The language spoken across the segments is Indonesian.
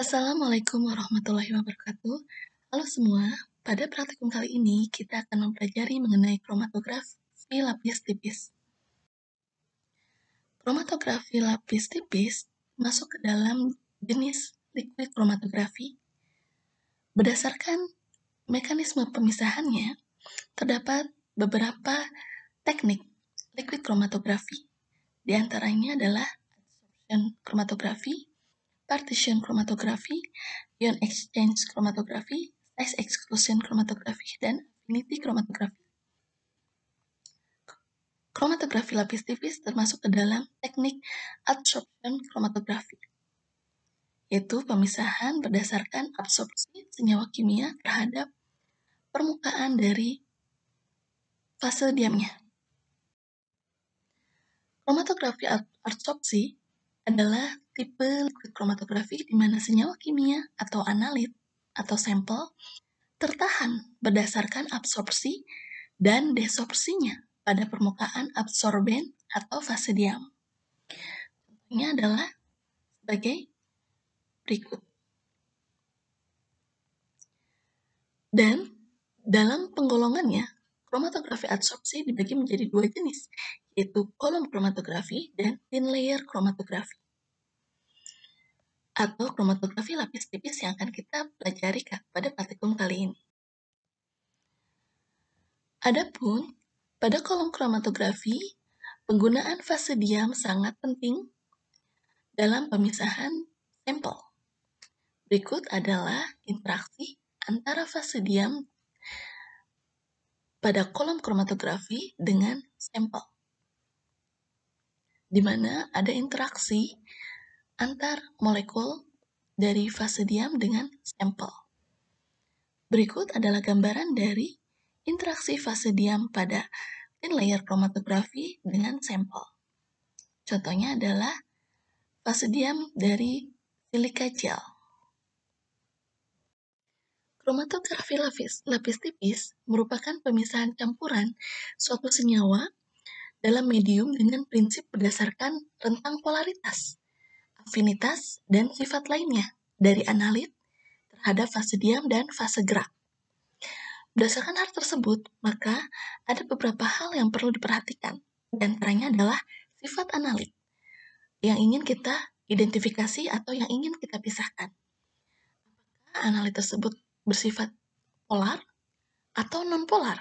Assalamualaikum warahmatullahi wabarakatuh. Halo semua, pada praktikum kali ini kita akan mempelajari mengenai kromatografi lapis tipis. Kromatografi lapis tipis masuk ke dalam jenis liquid kromatografi. Berdasarkan mekanisme pemisahannya, terdapat beberapa teknik liquid kromatografi. Di antaranya adalah adsorption kromatografi, partition kromatografi, ion exchange kromatografi, size exclusion kromatografi, dan affinity kromatografi. Kromatografi lapis tipis termasuk ke dalam teknik adsorption kromatografi, yaitu pemisahan berdasarkan absorpsi senyawa kimia terhadap permukaan dari fase diamnya. Kromatografi adsorpsi adalah tipe liquid kromatografi di mana senyawa kimia atau analit atau sampel tertahan berdasarkan absorpsi dan desorpsinya pada permukaan absorben atau fase diam. Contohnya adalah sebagai berikut. Dan dalam penggolongannya, kromatografi adsorpsi dibagi menjadi dua jenis, yaitu kolom kromatografi dan thin layer kromatografi, atau kromatografi lapis tipis yang akan kita pelajari pada praktikum kali ini. Adapun pada kolom kromatografi, penggunaan fase diam sangat penting dalam pemisahan sampel. Berikut adalah interaksi antara fase diam pada kolom kromatografi dengan sampel, di mana ada interaksi antar molekul dari fase diam dengan sampel. Berikut adalah gambaran dari interaksi fase diam pada thin layer kromatografi dengan sampel. Contohnya adalah fase diam dari silika gel. Kromatografi lapis tipis merupakan pemisahan campuran suatu senyawa dalam medium dengan prinsip berdasarkan rentang polaritas, afinitas, dan sifat lainnya dari analit terhadap fase diam dan fase gerak. Berdasarkan hal tersebut, maka ada beberapa hal yang perlu diperhatikan. Di antaranya adalah sifat analit yang ingin kita identifikasi atau yang ingin kita pisahkan. Apakah analit tersebut bersifat polar atau non-polar?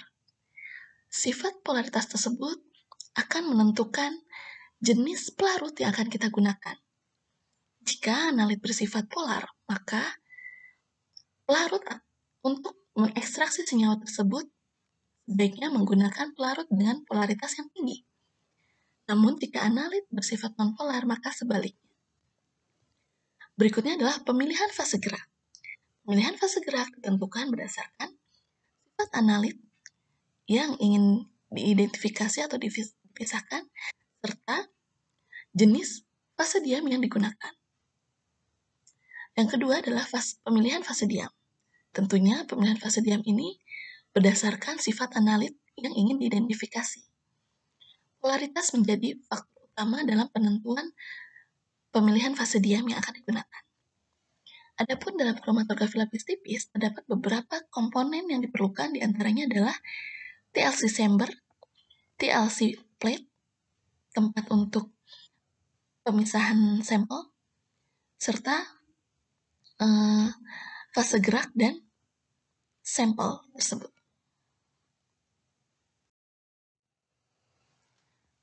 Sifat polaritas tersebut akan menentukan jenis pelarut yang akan kita gunakan. Jika analit bersifat polar, maka pelarut untuk mengekstraksi senyawa tersebut sebaiknya menggunakan pelarut dengan polaritas yang tinggi. Namun jika analit bersifat non-polar, maka sebaliknya. Berikutnya adalah pemilihan fase gerak. Pemilihan fase gerak ditentukan berdasarkan sifat analit yang ingin diidentifikasi atau dipisahkan, serta jenis fase diam yang digunakan. Yang kedua adalah pemilihan fase diam. Tentunya pemilihan fase diam ini berdasarkan sifat analit yang ingin diidentifikasi. Polaritas menjadi faktor utama dalam penentuan pemilihan fase diam yang akan digunakan. Adapun dalam kromatografi lapis tipis, terdapat beberapa komponen yang diperlukan, diantaranya adalah TLC chamber, TLC plate, tempat untuk pemisahan sampel, serta fase gerak dan sampel tersebut.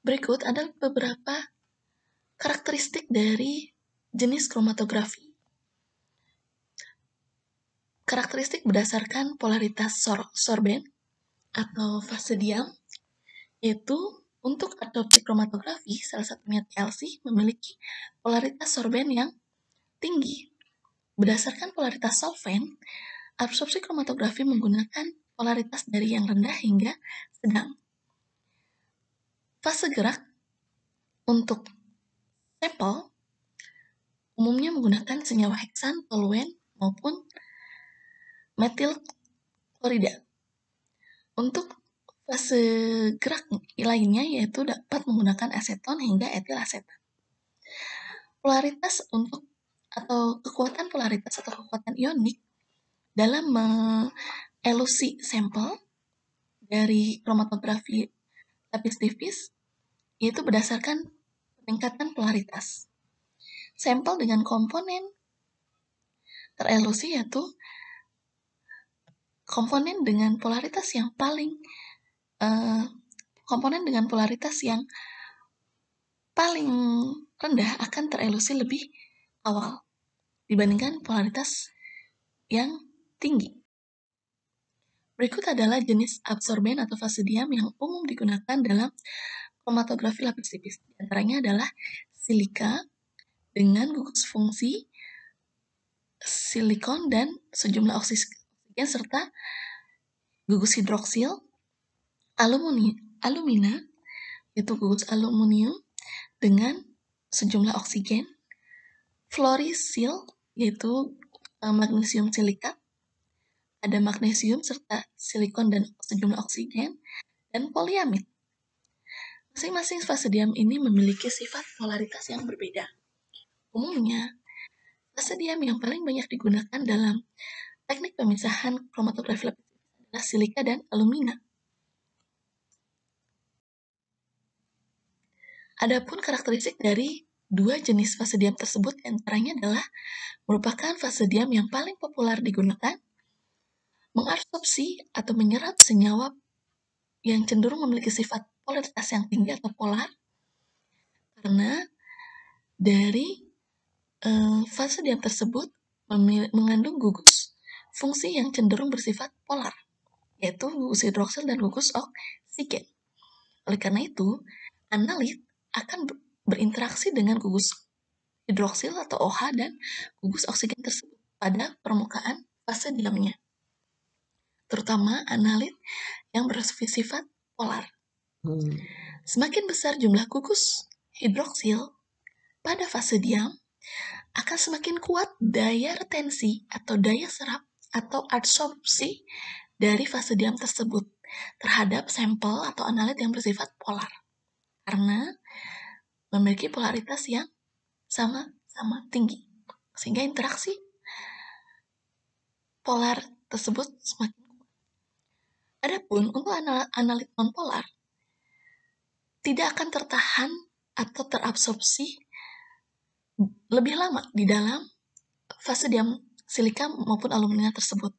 Berikut adalah beberapa karakteristik dari jenis kromatografi. Karakteristik berdasarkan polaritas sorben atau fase diam, yaitu untuk adopsi kromatografi, salah satunya TLC, memiliki polaritas sorben yang tinggi. Berdasarkan polaritas solven, absorpsi kromatografi menggunakan polaritas dari yang rendah hingga sedang. Fase gerak untuk sampel umumnya menggunakan senyawa heksan, toluen, maupun metil klorida. Untuk fase gerak lainnya yaitu dapat menggunakan aseton hingga etil asetat. Polaritas untuk atau kekuatan polaritas atau kekuatan ionik dalam mengelusi sampel dari kromatografi lapis tipis, yaitu berdasarkan peningkatan polaritas. Sampel dengan komponen terelusi yaitu komponen dengan polaritas yang paling rendah akan terelusi lebih awal dibandingkan polaritas yang tinggi. Berikut adalah jenis absorben atau fase diam yang umum digunakan dalam kromatografi lapis tipis. Di antaranya adalah silika dengan gugus fungsi silikon dan sejumlah oksigen serta gugus hidroksil, alumina yaitu gugus aluminium dengan sejumlah oksigen, fluorisil yaitu magnesium silikat, ada magnesium serta silikon dan sejumlah oksigen, dan poliamid. Masing-masing fase diam ini memiliki sifat polaritas yang berbeda. Umumnya, fase diam yang paling banyak digunakan dalam teknik pemisahan kromatografi lapis adalah silika dan alumina. Adapun karakteristik dari dua jenis fase diam tersebut antaranya adalah merupakan fase diam yang paling populer digunakan, mengabsorpsi atau menyerap senyawa yang cenderung memiliki sifat polaritas yang tinggi atau polar, karena dari fase diam tersebut mengandung gugus fungsi yang cenderung bersifat polar, yaitu gugus hidroksil dan gugus oksigen. Oleh karena itu, analit akan berinteraksi dengan gugus hidroksil atau OH dan gugus oksigen tersebut pada permukaan fase diamnya, terutama analit yang bersifat polar. Semakin besar jumlah gugus hidroksil pada fase diam, akan semakin kuat daya retensi atau daya serap atau adsorpsi dari fase diam tersebut terhadap sampel atau analit yang bersifat polar, karena memiliki polaritas yang sama-sama tinggi, sehingga interaksi polar tersebut semakin kuat. Adapun untuk analit non-polar, tidak akan tertahan atau terabsorpsi lebih lama di dalam fase diam silika maupun alumina tersebut.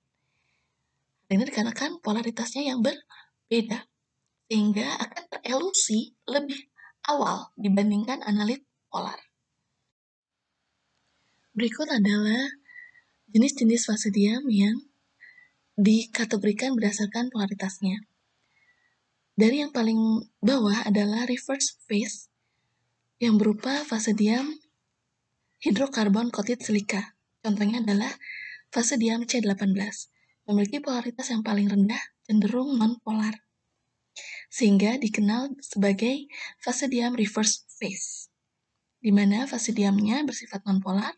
Ini dikarenakan polaritasnya yang berbeda, sehingga akan terelusi lebih awal dibandingkan analit polar. Berikut adalah jenis-jenis fase diam yang dikategorikan berdasarkan polaritasnya. Dari yang paling bawah adalah reverse phase, yang berupa fase diam hidrokarbon coated silika. Contohnya adalah fase diam C18, memiliki polaritas yang paling rendah, cenderung non-polar, sehingga dikenal sebagai fase diam reverse phase, di mana fase diamnya bersifat non-polar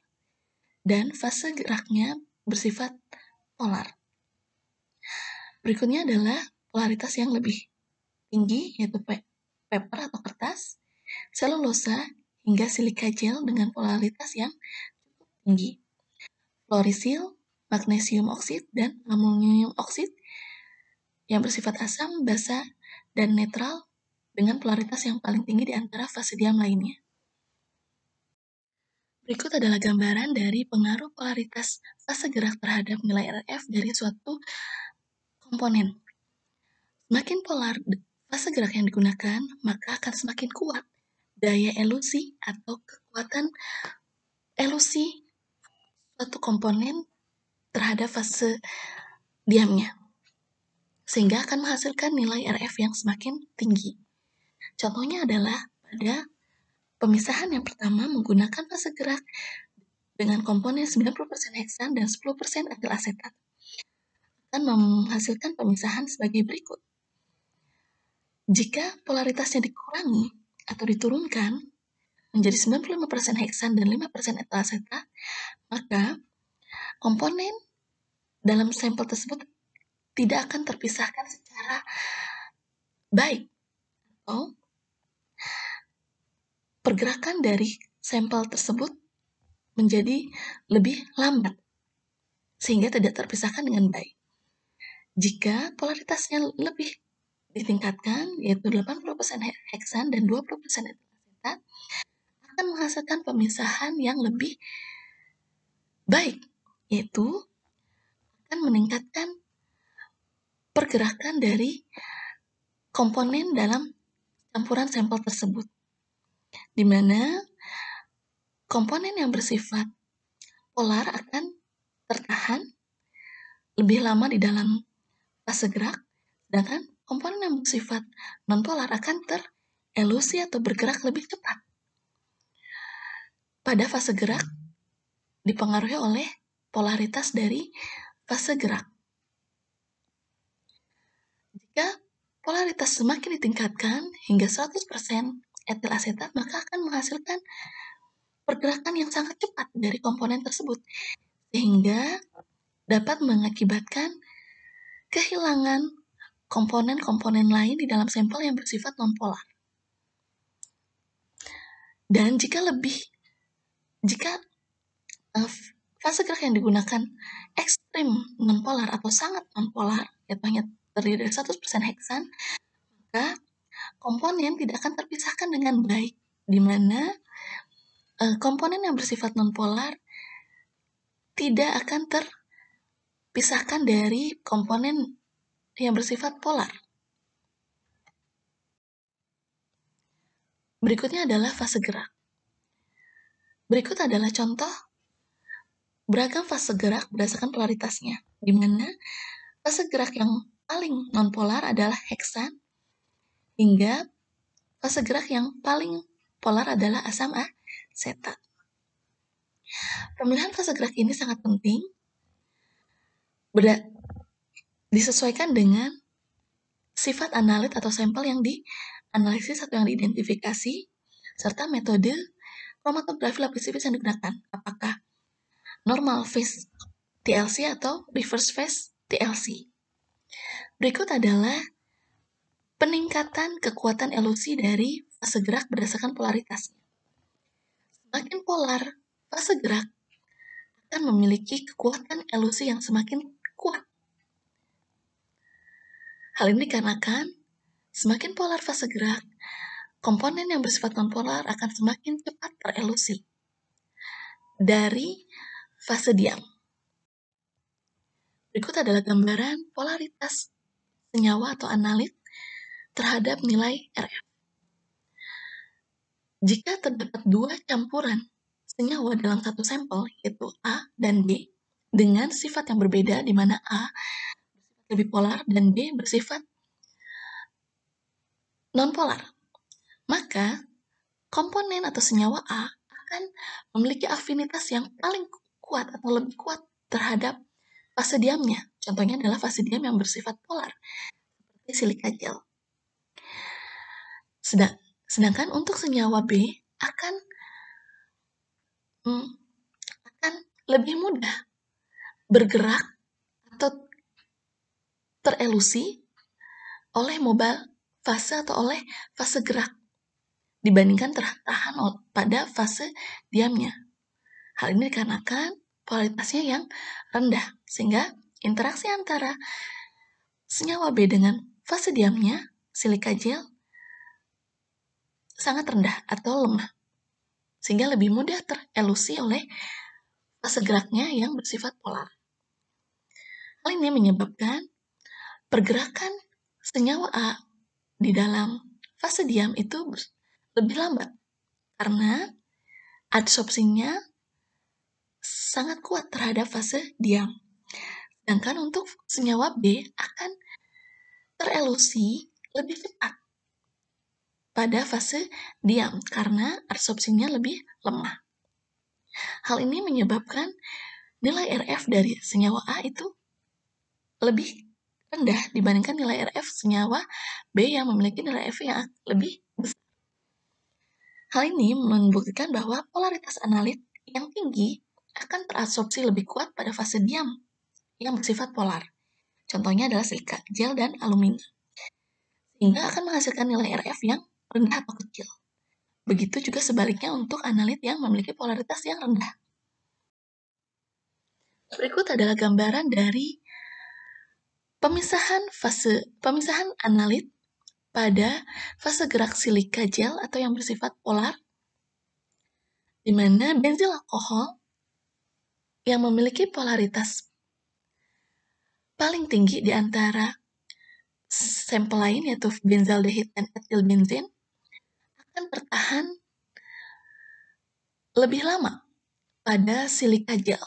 dan fase geraknya bersifat polar. Berikutnya adalah polaritas yang lebih tinggi, yaitu paper atau kertas, selulosa, hingga silika gel dengan polaritas yang tinggi. Fluorisil, magnesium oksid, dan aluminium oksid yang bersifat asam, basa, dan netral dengan polaritas yang paling tinggi di antara fase diam lainnya. Berikut adalah gambaran dari pengaruh polaritas fase gerak terhadap nilai RF dari suatu komponen. Semakin polar fase gerak yang digunakan, maka akan semakin kuat daya elusi atau kekuatan elusi suatu komponen terhadap fase diamnya, sehingga akan menghasilkan nilai RF yang semakin tinggi. Contohnya adalah pada pemisahan yang pertama menggunakan fase gerak dengan komponen 90% heksan dan 10% etil asetat, akan menghasilkan pemisahan sebagai berikut. Jika polaritasnya dikurangi atau diturunkan menjadi 95% heksan dan 5% etil asetat, maka komponen dalam sampel tersebut tidak akan terpisahkan secara baik, atau pergerakan dari sampel tersebut menjadi lebih lambat, sehingga tidak terpisahkan dengan baik. Jika polaritasnya lebih ditingkatkan, yaitu 80% heksan dan 20% etil asetat, akan menghasilkan pemisahan yang lebih baik, yaitu akan meningkatkan pergerakan dari komponen dalam campuran sampel tersebut, di mana komponen yang bersifat polar akan tertahan lebih lama di dalam fase gerak, sedangkan komponen yang bersifat nonpolar akan terelusi atau bergerak lebih cepat. Pada fase gerak dipengaruhi oleh polaritas dari fase gerak. Jika polaritas semakin ditingkatkan hingga 100% etil asetat, maka akan menghasilkan pergerakan yang sangat cepat dari komponen tersebut, sehingga dapat mengakibatkan kehilangan komponen-komponen lain di dalam sampel yang bersifat nonpolar. Dan jika fase gerak yang digunakan ekstrim nonpolar atau sangat nonpolar, yaitu hanya terdiri dari 100% heksan, maka komponen tidak akan terpisahkan dengan baik, di mana komponen yang bersifat nonpolar tidak akan terpisahkan dari komponen yang bersifat polar. Berikutnya adalah fase gerak. Berikut adalah contoh beragam fase gerak berdasarkan polaritasnya, di mana fase gerak yang paling nonpolar adalah heksan, hingga fase gerak yang paling polar adalah asam asetat. Pemilihan fase gerak ini sangat penting, disesuaikan dengan sifat analit atau sampel yang dianalisis atau yang diidentifikasi, serta metode kromatografi lapis tipis yang digunakan, apakah normal phase TLC atau reverse phase TLC. Berikut adalah peningkatan kekuatan elusi dari fase gerak berdasarkan polaritasnya. Semakin polar fase gerak akan memiliki kekuatan elusi yang semakin kuat. Hal ini dikarenakan semakin polar fase gerak, komponen yang bersifat nonpolar akan semakin cepat terelusi dari fase diam. Berikut adalah gambaran polaritas senyawa atau analit terhadap nilai RF. Jika terdapat dua campuran senyawa dalam satu sampel, yaitu A dan B, dengan sifat yang berbeda, di mana A lebih polar dan B bersifat non-polar, maka komponen atau senyawa A akan memiliki afinitas yang paling kuat atau lebih kuat terhadap fase diamnya. Contohnya adalah fase diam yang bersifat polar, seperti silika gel. Sedangkan untuk senyawa B akan lebih mudah bergerak atau terelusi oleh mobile fase atau oleh fase gerak dibandingkan tertahan pada fase diamnya. Hal ini dikarenakan polaritasnya yang rendah, sehingga interaksi antara senyawa B dengan fase diamnya, silika gel, sangat rendah atau lemah, sehingga lebih mudah terelusi oleh fase geraknya yang bersifat polar. Hal ini menyebabkan pergerakan senyawa A di dalam fase diam itu lebih lambat, karena adsorpsinya sangat kuat terhadap fase diam. Sedangkan untuk senyawa B akan terelusi lebih cepat pada fase diam karena adsorpsinya lebih lemah. Hal ini menyebabkan nilai RF dari senyawa A itu lebih rendah dibandingkan nilai RF senyawa B yang memiliki nilai RF yang lebih besar. Hal ini membuktikan bahwa polaritas analit yang tinggi akan teradsorpsi lebih kuat pada fase diam yang bersifat polar. Contohnya adalah silika gel dan aluminium, sehingga akan menghasilkan nilai RF yang rendah atau kecil. Begitu juga sebaliknya untuk analit yang memiliki polaritas yang rendah. Berikut adalah gambaran dari pemisahan analit pada fase gerak silika gel atau yang bersifat polar, di mana benzil alkohol yang memiliki polaritas paling tinggi di antara sampel lain, yaitu benzaldehid dan etilbenzin, akan bertahan lebih lama pada silika gel,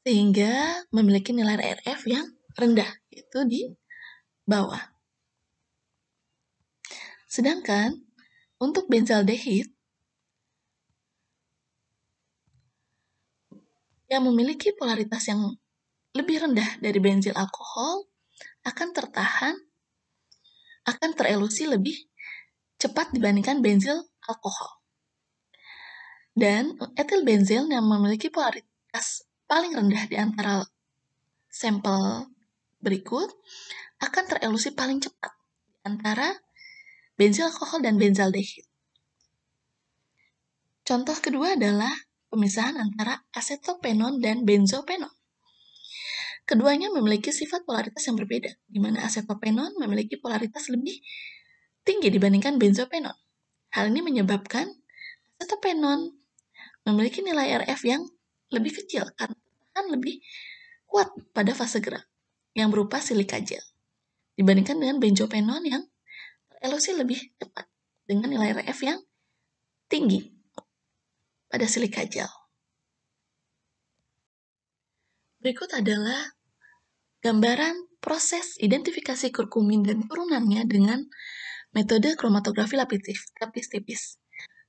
sehingga memiliki nilai RF yang rendah, yaitu di bawah. Sedangkan untuk benzaldehid yang memiliki polaritas yang lebih rendah dari benzil alkohol akan terelusi lebih cepat dibandingkan benzil alkohol. Dan etilbenzil yang memiliki polaritas paling rendah di antara sampel berikut akan terelusi paling cepat di antara benzil alkohol dan benzaldehid. Contoh kedua adalah pemisahan antara acetopenon dan benzopenon. Keduanya memiliki sifat polaritas yang berbeda, di mana acetopenon memiliki polaritas lebih tinggi dibandingkan benzopenon. Hal ini menyebabkan acetopenon memiliki nilai RF yang lebih kecil karena lebih kuat pada fase gerak yang berupa silika gel dibandingkan dengan benzopenon yang terelusi lebih cepat dengan nilai RF yang tinggi pada silika gel. Berikut adalah gambaran proses identifikasi kurkumin dan turunannya dengan metode kromatografi lapis tipis.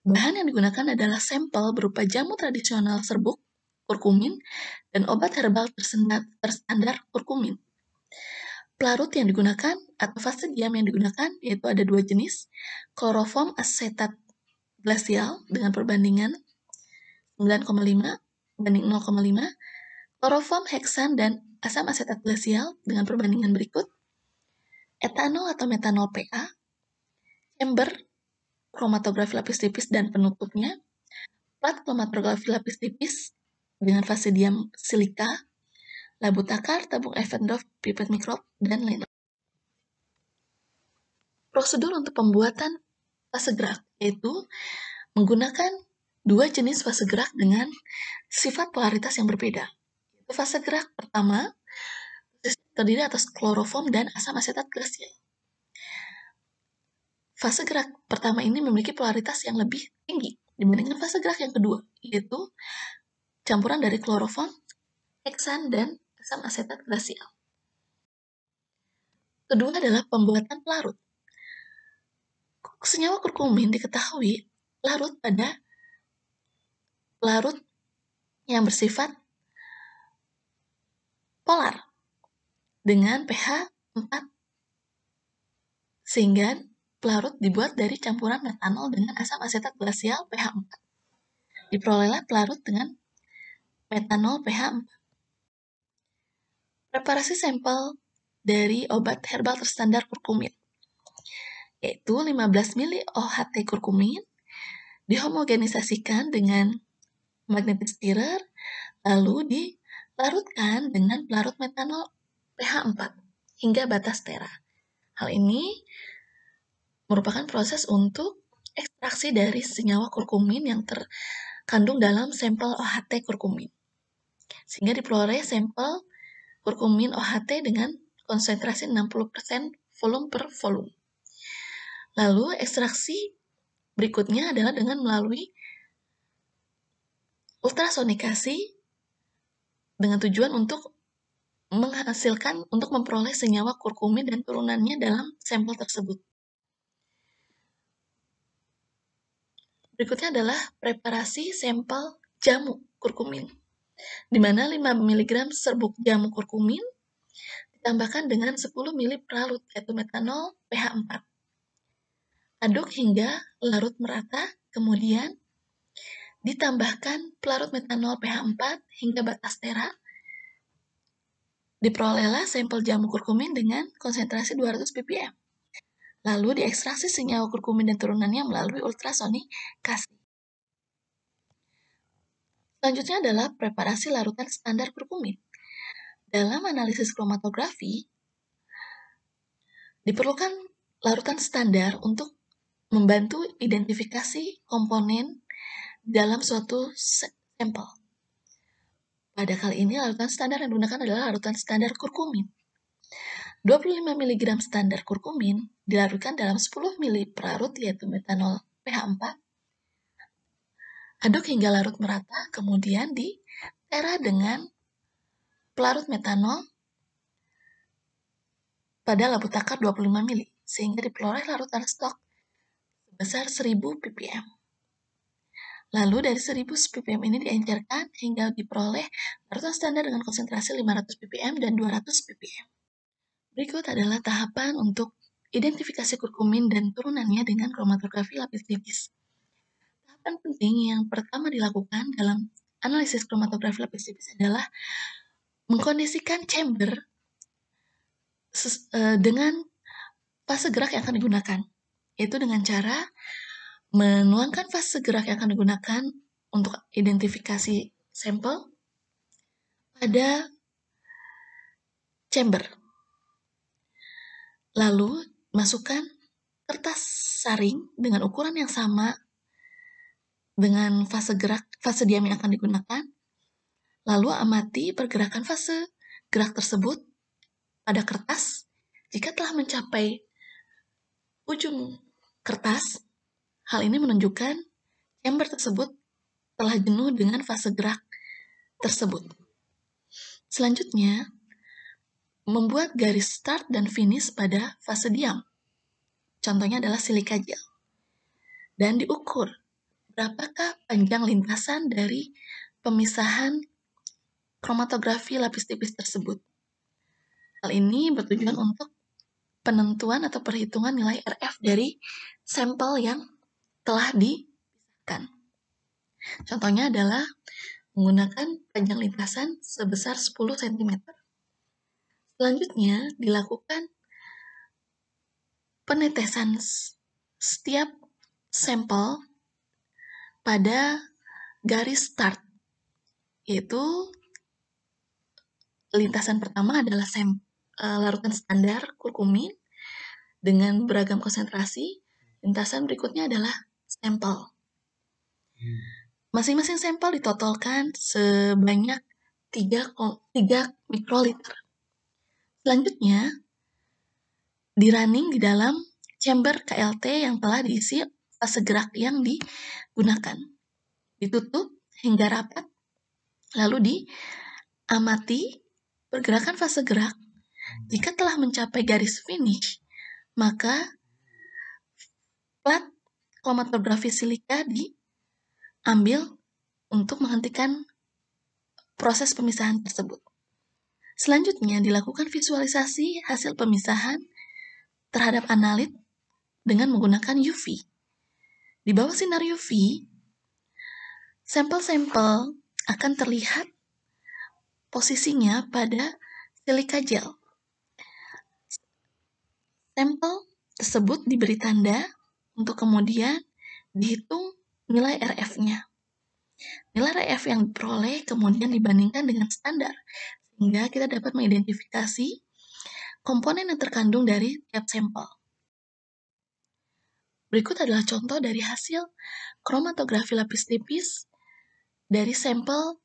Bahan yang digunakan adalah sampel berupa jamu tradisional serbuk kurkumin dan obat herbal terstandar kurkumin. Pelarut yang digunakan atau fase diam yang digunakan yaitu ada dua jenis, kloroform asetat glasial dengan perbandingan 9,5 banding 0,5, kloroform heksan dan asam asetat glasial dengan perbandingan berikut, etanol atau metanol PA, chamber kromatografi lapis tipis dan penutupnya, plat kromatografi lapis tipis dengan fase diam silika, labu takar, tabung Eppendorf, pipet mikrob, dan lain-lain. Prosedur untuk pembuatan fase gerak yaitu menggunakan dua jenis fase gerak dengan sifat polaritas yang berbeda. Fase gerak pertama terdiri atas kloroform dan asam asetat glasial. Fase gerak pertama ini memiliki polaritas yang lebih tinggi dibandingkan fase gerak yang kedua, yaitu campuran dari kloroform, heksan, dan asam asetat glasial. Kedua adalah pembuatan pelarut. Senyawa kurkumin diketahui larut pada pelarut yang bersifat polar dengan pH 4, sehingga pelarut dibuat dari campuran metanol dengan asam asetat glasial pH 4. Diperolehlah pelarut dengan metanol pH 4. Preparasi sampel dari obat herbal terstandar kurkumin, yaitu 15 ml OHT kurkumin, dihomogenisasikan dengan magnetic stirrer, lalu dilarutkan dengan pelarut metanol pH 4 hingga batas tera. Hal ini merupakan proses untuk ekstraksi dari senyawa kurkumin yang terkandung dalam sampel OHT kurkumin, sehingga diperoleh sampel kurkumin OHT dengan konsentrasi 60% volume per volume. Lalu ekstraksi berikutnya adalah dengan melalui ultrasonikasi dengan tujuan untuk memperoleh senyawa kurkumin dan turunannya dalam sampel tersebut. Berikutnya adalah preparasi sampel jamu kurkumin, di mana 5 mg serbuk jamu kurkumin ditambahkan dengan 10 ml pelarut yaitu metanol pH 4. Aduk hingga larut merata, kemudian ditambahkan pelarut metanol pH 4 hingga batas tera. Diperolehlah sampel jamu kurkumin dengan konsentrasi 200 ppm. Lalu diekstraksi senyawa kurkumin dan turunannya melalui ultrasonikasi. Selanjutnya adalah preparasi larutan standar kurkumin. Dalam analisis kromatografi, diperlukan larutan standar untuk membantu identifikasi komponen dalam suatu sampel. Pada kali ini, larutan standar yang digunakan adalah larutan standar kurkumin. 25 mg standar kurkumin dilarutkan dalam 10 ml pelarut, yaitu metanol pH 4. Aduk hingga larut merata, kemudian ditera dengan pelarut metanol pada labu takar 25 ml, sehingga diperoleh larutan stok sebesar 1000 ppm. Lalu dari 1000 ppm ini diencerkan hingga diperoleh larutan standar dengan konsentrasi 500 ppm dan 200 ppm. Berikut adalah tahapan untuk identifikasi kurkumin dan turunannya dengan kromatografi lapis tipis. Tahapan penting yang pertama dilakukan dalam analisis kromatografi lapis tipis adalah mengkondisikan chamber dengan fase gerak yang akan digunakan, yaitu dengan cara menuangkan fase gerak yang akan digunakan untuk identifikasi sampel pada chamber. Lalu, masukkan kertas saring dengan ukuran yang sama dengan fase diam yang akan digunakan. Lalu, amati pergerakan fase gerak tersebut pada kertas. Jika telah mencapai ujung kertas, hal ini menunjukkan chamber tersebut telah jenuh dengan fase gerak tersebut. Selanjutnya, membuat garis start dan finish pada fase diam. Contohnya adalah silika gel. Dan diukur berapakah panjang lintasan dari pemisahan kromatografi lapis tipis tersebut. Hal ini bertujuan untuk penentuan atau perhitungan nilai RF dari sampel yang telah dipisahkan. Contohnya adalah menggunakan panjang lintasan sebesar 10 cm. Selanjutnya, dilakukan penetesan setiap sampel pada garis start, yaitu lintasan pertama adalah larutan standar kurkumin dengan beragam konsentrasi. Lintasan berikutnya adalah sampel. Masing-masing sampel ditotolkan sebanyak 3 mikroliter. Selanjutnya, di-running di dalam chamber KLT yang telah diisi fase gerak yang digunakan. Ditutup hingga rapat, lalu diamati pergerakan fase gerak. Jika telah mencapai garis finish, maka plat kromatografi silika diambil untuk menghentikan proses pemisahan tersebut. Selanjutnya, dilakukan visualisasi hasil pemisahan terhadap analit dengan menggunakan UV. Di bawah sinar UV, sampel-sampel akan terlihat posisinya pada silika gel. Sampel tersebut diberi tanda untuk kemudian dihitung nilai RF-nya. Nilai RF yang diperoleh kemudian dibandingkan dengan standar, sehingga kita dapat mengidentifikasi komponen yang terkandung dari tiap sampel. Berikut adalah contoh dari hasil kromatografi lapis tipis dari sampel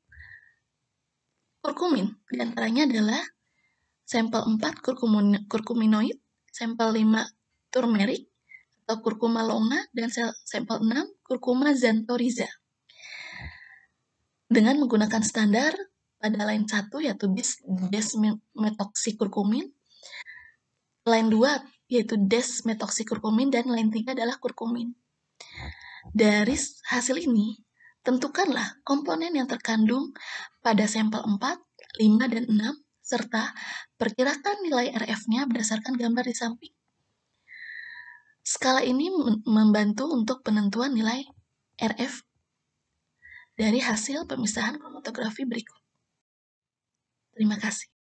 kurkumin. Di antaranya adalah sampel 4 kurkuminoid, sampel 5 turmeric atau kurkuma longa, dan sampel 6 kurkuma xanthorrhiza. Dengan menggunakan standar pada line 1 yaitu desmetoxikurkumin, line 2 yaitu desmetoxikurkumin, dan line 3 adalah kurkumin. Dari hasil ini, tentukanlah komponen yang terkandung pada sampel 4, 5, dan 6, serta perkirakan nilai RF-nya berdasarkan gambar di samping. Skala ini membantu untuk penentuan nilai RF dari hasil pemisahan kromatografi berikut. Terima kasih.